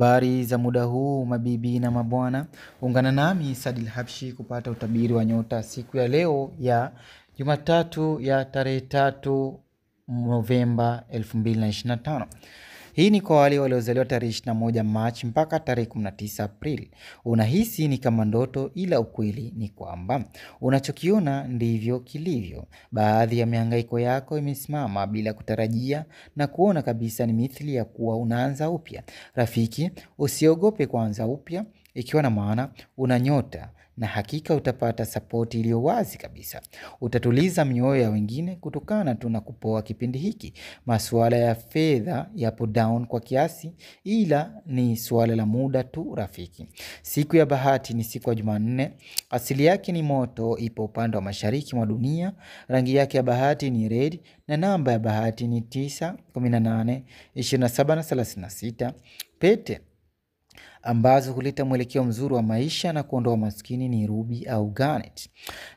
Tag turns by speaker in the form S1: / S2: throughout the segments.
S1: Habari za muda huu mabibi na mabwana, ungana nami Sadil Habshi kupata utabiri wa nyota siku ya leo ya Jumatatu ya tarehe 3 Novemba 2025. Hii ni kwa wale waliozaliwa tarehe 21 Machi mpaka tarehe 19 Aprili. Unahisi ni kama ndoto, ila ukweli ni kwamba unachokiona ndivyo kilivyo. Baadhi ya mihangaiko yako imesimama bila kutarajia na kuona kabisa ni mithili ya kuwa unaanza upya. Rafiki, usiogope kuanza upya, ikiwa na maana una nyota na hakika utapata sapoti iliyo wazi kabisa. Utatuliza mioyo ya wengine kutokana tu na kupoa kipindi hiki. Masuala ya fedha yapo down kwa kiasi, ila ni suala la muda tu rafiki. Siku ya bahati ni siku ya Jumanne. Asili yake ni moto, ipo upande wa mashariki mwa dunia. Rangi yake ya bahati ni red na namba ya bahati ni 9, 18, 27 na 36. Pete ambazo huleta mwelekeo mzuri wa maisha na kuondoa maskini ni ruby au garnet.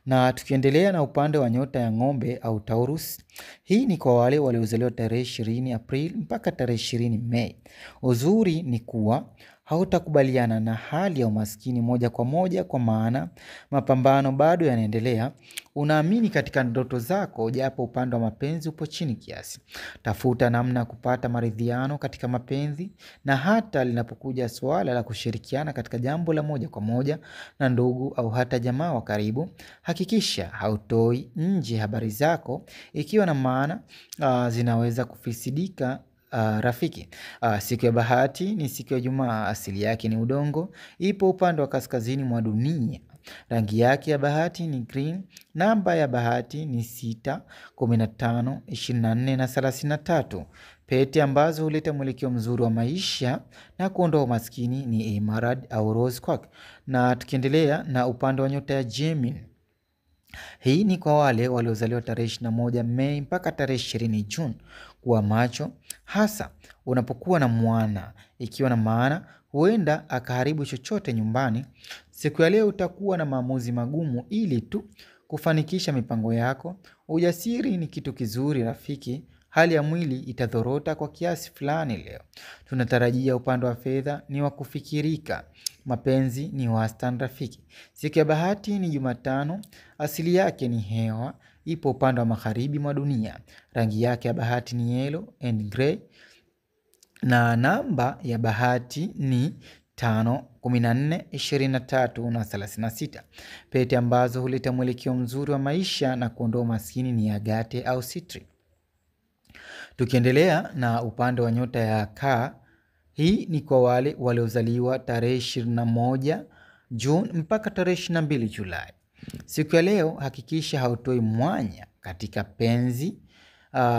S1: Na tukiendelea na upande wa nyota ya ng'ombe au Taurus, hii ni kwa wale waliozaliwa tarehe 20 Aprili mpaka tarehe 20 Mei. Uzuri ni kuwa hautakubaliana na hali ya umaskini moja kwa moja, kwa maana mapambano bado yanaendelea. Unaamini katika ndoto zako, japo upande wa mapenzi upo chini kiasi. Tafuta namna kupata maridhiano katika mapenzi, na hata linapokuja swala la kushirikiana katika jambo la moja kwa moja na ndugu au hata jamaa wa karibu, hakikisha hautoi nje habari zako, ikiwa na maana zinaweza kufisidika. Rafiki, siku ya bahati ni siku ya Ijumaa. Asili yake ni udongo, ipo upande wa kaskazini mwa dunia. Rangi yake ya bahati ni green. Namba ya bahati ni 6, 15, 24 na 33. Pete ambazo huleta mwelekeo mzuri wa maisha na kuondoa umaskini ni emerald au rose quartz. Na tukiendelea na upande wa nyota ya Gemini, hii ni kwa wale waliozaliwa tarehe 21 Mei mpaka tarehe 20 Juni. Kuwa macho hasa unapokuwa na mwana, ikiwa na maana huenda akaharibu chochote nyumbani. Siku ya leo utakuwa na maamuzi magumu ili tu kufanikisha mipango yako. Ujasiri ni kitu kizuri rafiki. Hali ya mwili itadhorota kwa kiasi fulani leo. Tunatarajia upande wa fedha ni wa kufikirika. Mapenzi ni wastani rafiki. Siku ya bahati ni Jumatano. Asili yake ni hewa, ipo upande wa magharibi mwa dunia. Rangi yake ya bahati ni yellow and grey. Na namba ya bahati ni 5, 14, 23 na 36. Pete ambazo huleta mwelekeo mzuri wa maisha na kuondoa umaskini ni agate au citri. Tukiendelea na upande wa nyota ya Kaa, hii ni kwa wale waliozaliwa tarehe 21 Juni mpaka tarehe 22 Julai. Siku ya leo hakikisha hautoi mwanya katika penzi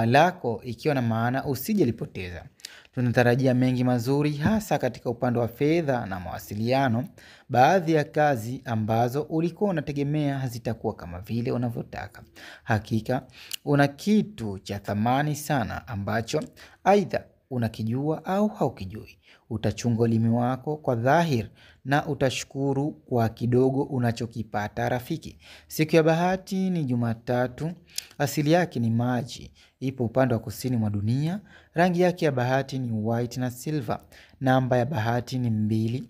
S1: lako, ikiwa na maana usije lipoteza. Tunatarajia mengi mazuri hasa katika upande wa fedha na mawasiliano. Baadhi ya kazi ambazo ulikuwa unategemea hazitakuwa kama vile unavyotaka. Hakika una kitu cha thamani sana ambacho aidha unakijua au haukijui. Utachunga ulimi wako kwa dhahir na utashukuru kwa kidogo unachokipata rafiki. Siku ya bahati ni Jumatatu. Asili yake ni maji, ipo upande wa kusini mwa dunia. Rangi yake ya bahati ni white na silver. Namba ya bahati ni 2,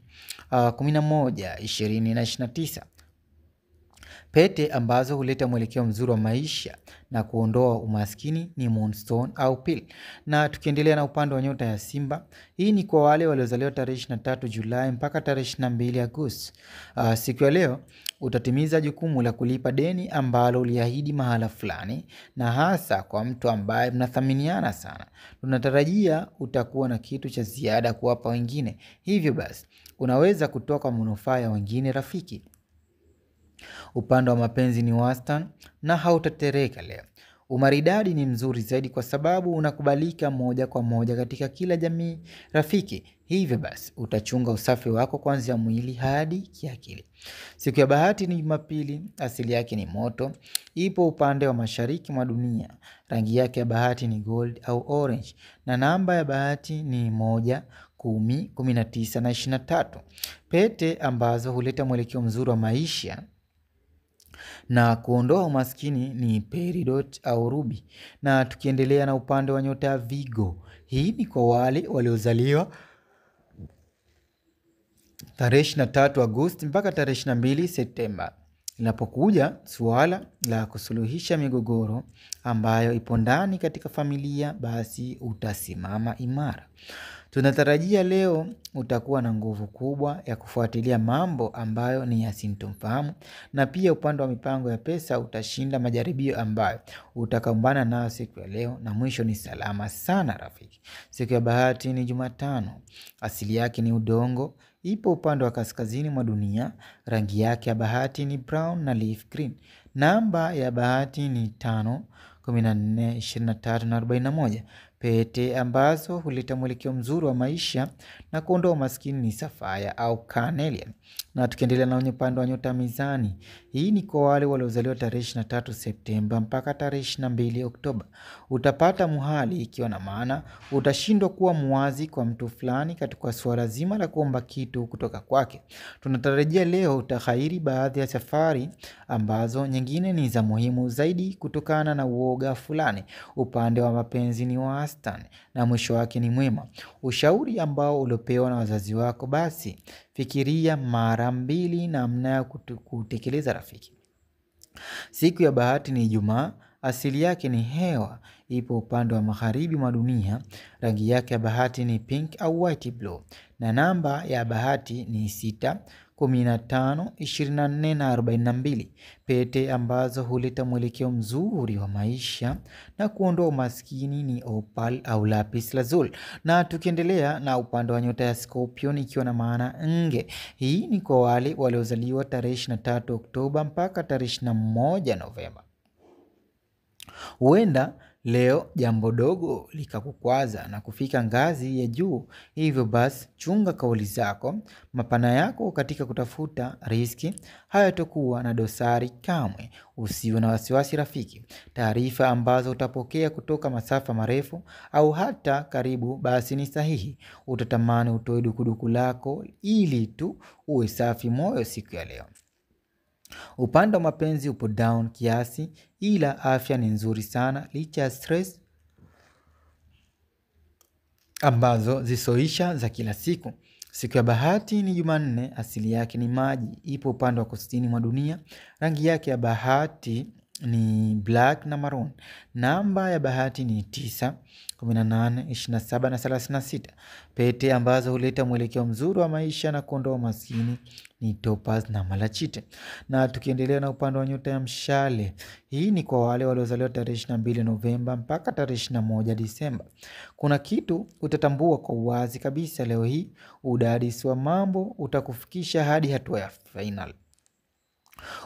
S1: 11, 20 na 29. Pete ambazo huleta mwelekeo mzuri wa maisha na kuondoa umaskini ni moonstone au pearl. Na tukiendelea na upande wa nyota ya Simba, hii ni kwa wale waliozaliwa tarehe 23 Julai mpaka tarehe 22 Agosti. Siku ya leo utatimiza jukumu la kulipa deni ambalo uliahidi mahala fulani, na hasa kwa mtu ambaye mnathaminiana sana. Tunatarajia utakuwa na kitu cha ziada kuwapa wengine, hivyo basi unaweza kutoka manufaa ya wengine rafiki. Upande wa mapenzi ni wastani na hautatereka leo. Umaridadi ni mzuri zaidi kwa sababu unakubalika moja kwa moja katika kila jamii rafiki. Hivyo basi utachunga usafi wako kuanzia mwili hadi kiakili. Siku ya bahati ni Jumapili. Asili yake ni moto, ipo upande wa mashariki mwa dunia. Rangi yake ya bahati ni gold au orange, na namba ya bahati ni 1, 10, 19 na 23. Pete ambazo huleta mwelekeo mzuri wa maisha na kuondoa umaskini ni peridot au ruby. Na tukiendelea na upande wa nyota ya Virgo, hii ni kwa wale waliozaliwa tarehe 23 Agosti mpaka tarehe 22 Septemba. Linapokuja suala la kusuluhisha migogoro ambayo ipo ndani katika familia, basi utasimama imara. Tunatarajia leo utakuwa na nguvu kubwa ya kufuatilia mambo ambayo ni ya sintofahamu, na pia upande wa mipango ya pesa utashinda majaribio ambayo utakambana nayo siku ya leo, na mwisho ni salama sana rafiki. Siku ya bahati ni Jumatano. Asili yake ni udongo. Ipo upande wa kaskazini mwa dunia. Rangi yake ya bahati ni brown na leaf green. Namba ya bahati ni 5, 14, 23 na 41. Pete ambazo huleta mwelekeo mzuri wa maisha na kuondoa umaskini ni sapphire au carnelian. Na tukiendelea na upande wa nyota mizani. Hii ni kwa wale waliozaliwa tarehe 23 Septemba mpaka tarehe 22 Oktoba. Utapata muhali, ikiwa na maana utashindwa kuwa muwazi kwa mtu fulani katika suala zima la kuomba kitu kutoka kwake. Tunatarajia leo utahairi baadhi ya safari ambazo nyingine ni za muhimu zaidi kutokana na uoga fulani. Upande wa mapenzi ni wastani na mwisho wake ni mwema. Ushauri ambao uliopewa na wazazi wako, basi fikiria mara mbili namna ya kutekeleza rafiki. Siku ya bahati ni Ijumaa. Asili yake ni hewa. Ipo upande wa magharibi mwa dunia. Rangi yake ya bahati ni pink au white blue. Na namba ya bahati ni 6, 15, 24 na 42. Pete ambazo huleta mwelekeo mzuri wa maisha na kuondoa umaskini ni opal au lapis lazuli. Na tukiendelea na upande wa nyota ya Scorpion, ikiwa na maana nge. Hii ni kwa wale waliozaliwa tarehe 23 Oktoba mpaka tarehe 21 Novemba. Huenda leo jambo dogo likakukwaza na kufika ngazi ya juu. Hivyo basi chunga kauli zako. Mapana yako katika kutafuta riziki hayatakuwa na dosari kamwe. Usiwe na wasiwasi rafiki. Taarifa ambazo utapokea kutoka masafa marefu au hata karibu, basi ni sahihi. Utatamani utoe dukuduku lako ili tu uwe safi moyo siku ya leo. Upande wa mapenzi upo down kiasi, ila afya ni nzuri sana licha ya stress ambazo zisoisha za kila siku. Siku ya bahati ni Jumanne. Asili yake ni maji. Ipo upande wa kusini mwa dunia. Rangi yake ya bahati ni black na maroon. Namba ya bahati ni 9, 18, 27 na 36. Pete ambazo huleta mwelekeo mzuri wa maisha na kuondoa umaskini ni topaz na malachite. Na tukiendelea na upande wa nyota ya mshale. Hii ni kwa wale waliozaliwa tarehe 22 Novemba mpaka tarehe 21 Disemba. Kuna kitu utatambua kwa uwazi kabisa leo hii. Udadisi wa mambo utakufikisha hadi hatua ya final.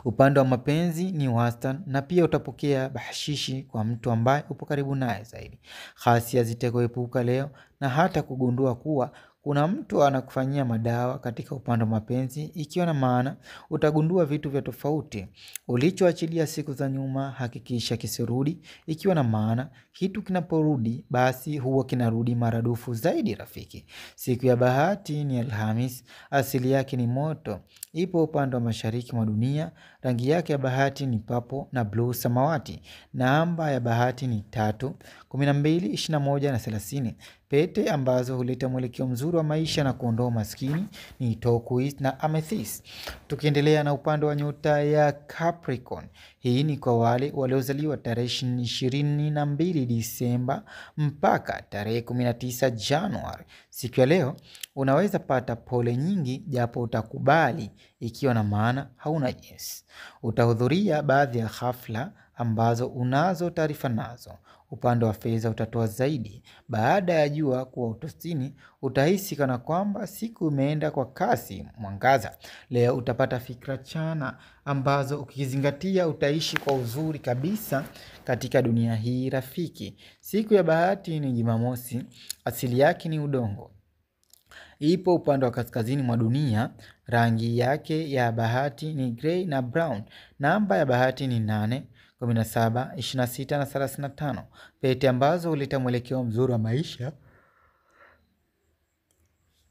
S1: Upande wa mapenzi ni wastani, na pia utapokea bahashishi kwa mtu ambaye upo karibu naye zaidi. Ghasia zitakuepuka leo, na hata kugundua kuwa kuna mtu anakufanyia madawa katika upande wa mapenzi, ikiwa na maana utagundua vitu vya tofauti. Ulichoachilia siku za nyuma hakikisha kisirudi, ikiwa na maana kitu kinaporudi basi huwa kinarudi maradufu zaidi rafiki. Siku ya bahati ni Alhamis. Asili yake ni moto. Ipo upande wa mashariki mwa dunia. Rangi yake ya bahati ni papo na blue samawati. Namba ya bahati ni 3, 12, 21 na 30. Pete ambazo huleta mwelekeo mzuri wa maisha na kuondoa maskini ni turquoise na amethyst. Tukiendelea na upande wa nyota ya Capricorn. Hii ni kwa wale waliozaliwa tarehe 22 Disemba mpaka tarehe 19 Januari. Siku ya leo unaweza pata pole nyingi, japo utakubali, ikiwa na maana hauna jinsi. Utahudhuria baadhi ya hafla ambazo unazo taarifa nazo. Upande wa fedha utatoa zaidi. Baada ya jua kuwa utosini, utahisi kana kwamba siku imeenda kwa kasi mwangaza. Leo utapata fikra chana ambazo ukizingatia utaishi kwa uzuri kabisa katika dunia hii rafiki. Siku ya bahati ni Jumamosi. Asili yake ni udongo. Ipo upande wa kaskazini mwa dunia. Rangi yake ya bahati ni grey na brown. Namba ya bahati ni 8, 17, 26 na 35. Pete ambazo huleta mwelekeo mzuri wa maisha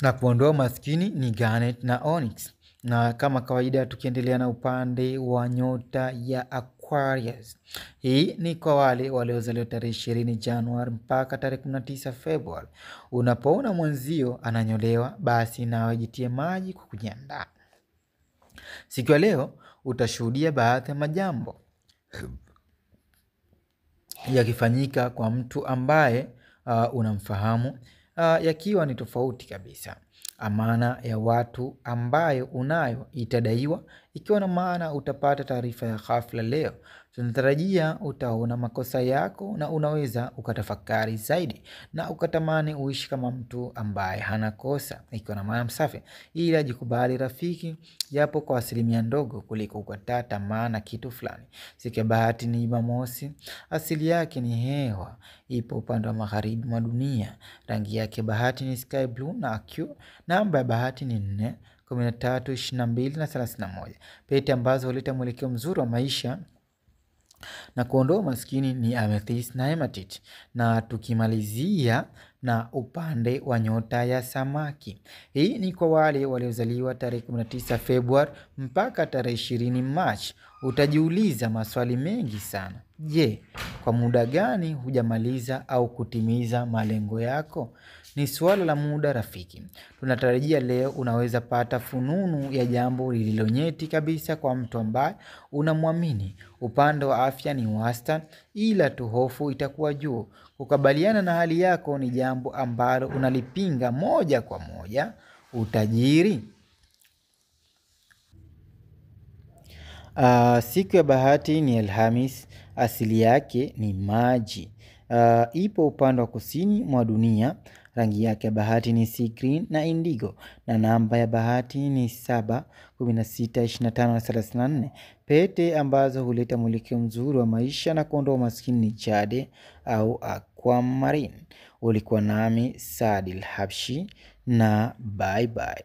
S1: na kuondoa maskini ni garnet na onyx. Na kama kawaida tukiendelea na upande wa nyota ya Aquarius. Hii ni kwa wale waliozaliwa tarehe 20 Januari mpaka tarehe 19 Februari. Unapoona mwenzio ananyolewa, basi nawe jitie maji kwa kujiandaa. Siku ya leo utashuhudia baadhi ya majambo yakifanyika kwa mtu ambaye unamfahamu, yakiwa ni tofauti kabisa. Amana ya watu ambayo unayo itadaiwa, ikiwa na maana utapata taarifa ya ghafla leo. Tunatarajia utaona makosa yako na unaweza ukatafakari zaidi na ukatamani uishi kama mtu ambaye hana kosa, ikiwa na maana msafi. Ila jikubali rafiki, japo kwa asilimia ndogo kuliko kukataa tamaa na kitu fulani. Siku ya bahati ni Jumamosi. Asili yake ni hewa, ipo upande wa magharibi mwa dunia. Rangi yake bahati ni sky blue na Q. Namba ya bahati ni 4, 13, 22 na 31. Pete ambazo huleta mwelekeo mzuri wa maisha na kuondoa maskini ni amethyst na hematite. Na tukimalizia na upande wa nyota ya samaki. Hii ni kwa wale waliozaliwa tarehe 19 Februari mpaka tarehe 20 March. Utajiuliza maswali mengi sana. Je, kwa muda gani hujamaliza au kutimiza malengo yako? Ni swala la muda rafiki. Tunatarajia leo unaweza pata fununu ya jambo lililonyeti kabisa kwa mtu ambaye unamwamini. Upande wa afya ni wastani, ila tu hofu itakuwa juu. Kukabiliana na hali yako ni jambo ambalo unalipinga moja kwa moja. Utajiri. Siku ya bahati ni Alhamis. Asili yake ni maji. Ipo upande wa kusini mwa dunia. Rangi yake ya bahati ni sea green na indigo. Na namba ya bahati ni 7, 16, 25 na 34. Pete ambazo huleta mwelekeo mzuri wa maisha na kuondoa umaskini ni jade au aquamarine. Ulikuwa nami Saadil Habshi na bye bye.